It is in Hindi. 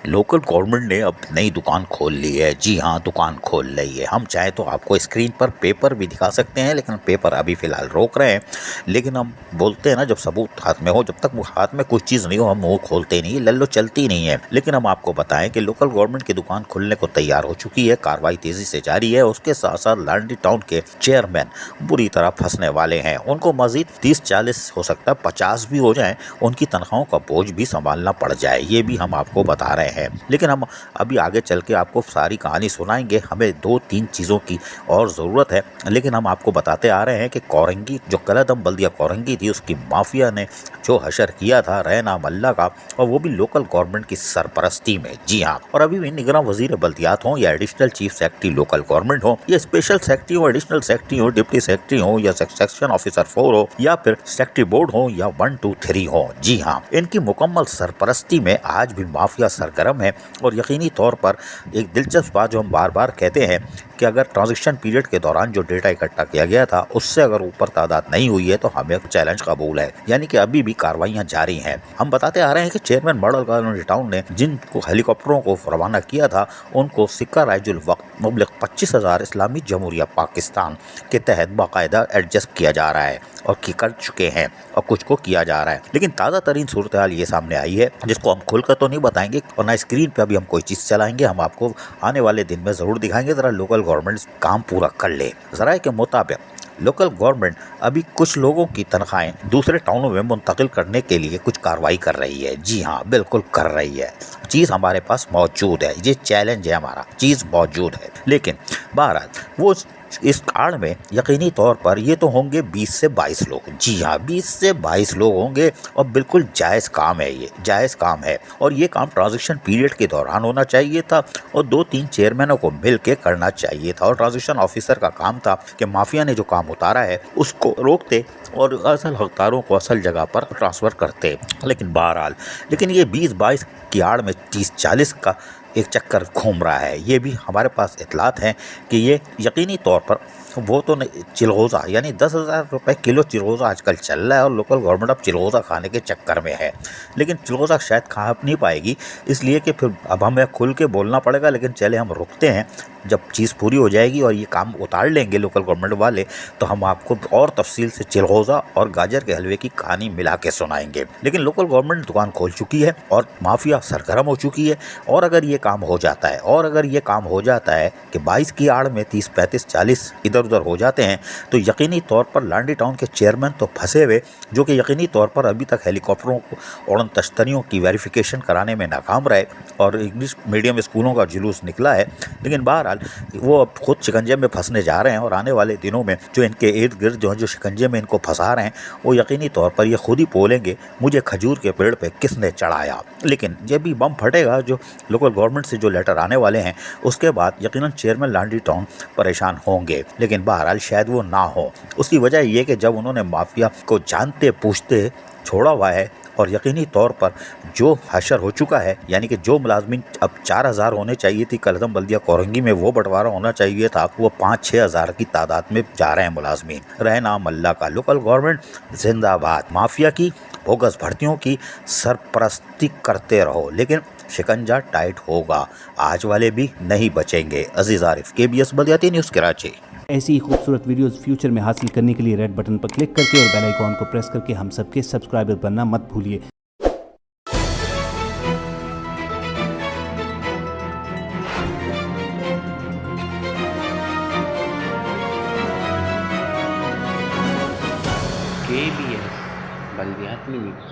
लोकल गवर्नमेंट ने अब नई दुकान खोल ली है। जी हाँ, दुकान खोल रही है। हम चाहे तो आपको स्क्रीन पर पेपर भी दिखा सकते हैं, लेकिन पेपर अभी फ़िलहाल रोक रहे हैं। लेकिन हम बोलते हैं ना, जब सबूत हाथ में हो, जब तक वो हाथ में कुछ चीज़ नहीं हो, हम मुँह खोलते नहीं, लल्लो चलती नहीं है। लेकिन हम आपको बताएं कि लोकल गवर्नमेंट की दुकान खुलने को तैयार हो चुकी है। कार्रवाई तेज़ी से जारी है। उसके साथ साथ लांडी टाउन के चेयरमैन बुरी तरह फंसने वाले हैं। उनको मज़ीद 30-40 हो सकता है 50 भी हो जाएँ, उनकी तनख्वाहों का बोझ भी संभालना पड़ जाए। ये भी हम आपको बता रहे हैं। लेकिन हम अभी आगे चल के आपको सारी कहानी सुनाएंगे। हमें 2-3 चीज़ों की और ज़रूरत है। लेकिन हम आपको बताते आ रहे हैं कि कोरंगी, जो कलदम बल्दिया कोरंगी थी, उसकी माफिया ने जो हशर किया था रैना मल्ला का, और वो भी लोकल गवर्नमेंट की सरपरस्ती में। जी हाँ, और अभी भी निगरान वजीर बल्दियात हों या additional chief secretary local government हो, या स्पेशल सेक्रेटरी हो, एडिशनल सेक्रेटरी हो, डिप्टी सेक्रेटरी हो, या सेक्शन ऑफिसर 4 हो, या फिर सेक्रेटरी बोर्ड हो, या 1, 2, 3 हो। जी हाँ, इनकी मुकम्मल सरपरस्ती में आज भी माफिया सरगर्म है। और यकीनी तौर पर एक दिलचस्प बात जो हम बार बार कहते हैं कि अगर ट्रांजिशन पीरियड के दौरान जो डेटा इकट्ठा किया गया था उससे अगर ऊपर तादाद नहीं हुई है तो हमें चैलेंज कबूल है, यानी कि अभी भी कार्रवाइयां जारी हैं। हम बताते आ रहे हैं कि चेयरमैन मॉडल कॉलोनी टाउन ने जिनको हेलीकॉप्टरों को रवाना किया था, उनको सिक्का राइजुल वक्त मुबलिग 25,000 इस्लामी जमहूरिया पाकिस्तान के तहत बाकायदा एडजस्ट किया जा रहा है और कर चुके हैं, और कुछ को किया जा रहा है। लेकिन ताज़ा तरीन सूरत हाल ये सामने आई है, जिसको हम खुलकर तो नहीं बताएंगे और ना स्क्रीन पे अभी हम कोई चीज़ चलाएंगे। हम आपको आने वाले दिन में ज़रूर दिखाएंगे। ज़रा लोकल गवर्नमेंट काम पूरा कर ले। ज़रा के मुताबिक लोकल गवर्नमेंट अभी कुछ लोगों की तनख्वाहें दूसरे टाउनों में मुंतकिल करने के लिए कुछ कार्रवाई कर रही है। जी हाँ, बिल्कुल कर रही है। चीज़ हमारे पास मौजूद है, ये चैलेंज है हमारा, चीज़ मौजूद है। लेकिन बहरहाल वो इस कांड में यकीनी तौर पर ये तो होंगे 20 से 22 लोग। जी हाँ, 20 से 22 लोग होंगे और बिल्कुल जायज़ काम है, ये जायज़ काम है। और ये काम ट्रांजिशन पीरियड के दौरान होना चाहिए था और 2-3 चेयरमैनों को मिल के करना चाहिए था। और ट्रांजिशन ऑफिसर का काम था कि माफिया ने जो काम उतारा है उसको रोकते और असल हकदारों को असल जगह पर ट्रांसफ़र करते। लेकिन बहरहाल, लेकिन ये 20-22 की आड़ में 30-40 का एक चक्कर घूम रहा है। ये भी हमारे पास इतलात हैं कि ये यकीनी तौर पर वो तो नहीं, चिलगोज़ा यानी 10,000 रुपये किलो चिलगोज़ा आजकल चल रहा है और लोकल गवर्नमेंट अब चिलगोज़ा खाने के चक्कर में है। लेकिन चिलगोज़ा शायद खा नहीं पाएगी, इसलिए कि फिर अब हमें खुल के बोलना पड़ेगा। लेकिन चले हम रुकते हैं, जब चीज़ पूरी हो जाएगी और ये काम उतार लेंगे लोकल गवर्नमेंट वाले, तो हम आपको और तफसील से चिलगोज़ा और गाजर के हलवे की कहानी मिला के सुनाएंगे। लेकिन लोकल गवर्नमेंट दुकान खोल चुकी है और माफिया सरगर्म हो चुकी है। और अगर ये काम हो जाता है, और अगर ये काम हो जाता है कि 22 की आड़ में 30, 35, 40 इधर उधर हो जाते हैं, तो यकीनी तौर पर लांडी टाउन के चेयरमैन तो फंसे हुए, जो कि यकीनी तौर पर अभी तक हेलीकॉप्टरों को उड़न तश्तरियों की वेरिफिकेशन कराने में नाकाम रहे और इंग्लिश मीडियम स्कूलों का जुलूस निकला है। लेकिन बहरहाल वो अब खुद शिकंजे में फंसने जा रहे हैं और आने वाले दिनों में जो इनके इर्द गिर्द जो शिकंजे में इनको फंसा रहे हैं, वो यकीनी तौर पर ये खुद ही बोलेंगे मुझे खजूर के पेड़ पे किसने चढ़ाया। लेकिन जब भी बम फटेगा, जो लोकल गवर्नमेंट से जो लेटर आने वाले हैं, उसके बाद यकीनन चेयरमैन लांडी टाउन परेशान होंगे। लेकिन बहरहाल शायद वो ना हो। उसकी वजह ये कि जब उन्होंने माफिया को जानते पूछते छोड़ा हुआ है और यकीनी तौर पर जो हशर हो चुका है, यानी कि जो मुलाजमीन अब 4,000 होने चाहिए थी कलदम बल्दिया कोरंगी में, वो बंटवारा होना चाहिए था, वो 5-6 हज़ार की तादाद में जा रहे हैं मुलाजमीन। रहना मल्ला का लोकल गवर्नमेंट जिंदाबाद। माफिया की बोगस भर्तियों की सरपरस्ती करते रहो, लेकिन शिकंजा टाइट होगा। आज वाले भी नहीं बचेंगे। अजीज आरिफ, KBS बल्दियाती न्यूज़ कराची। ऐसी ही खूबसूरत वीडियोस फ्यूचर में हासिल करने के लिए रेड बटन पर क्लिक करके और बेल आइकॉन को प्रेस करके हम सबके सब्सक्राइबर बनना मत भूलिए। KBS बल्दियाती न्यूज़।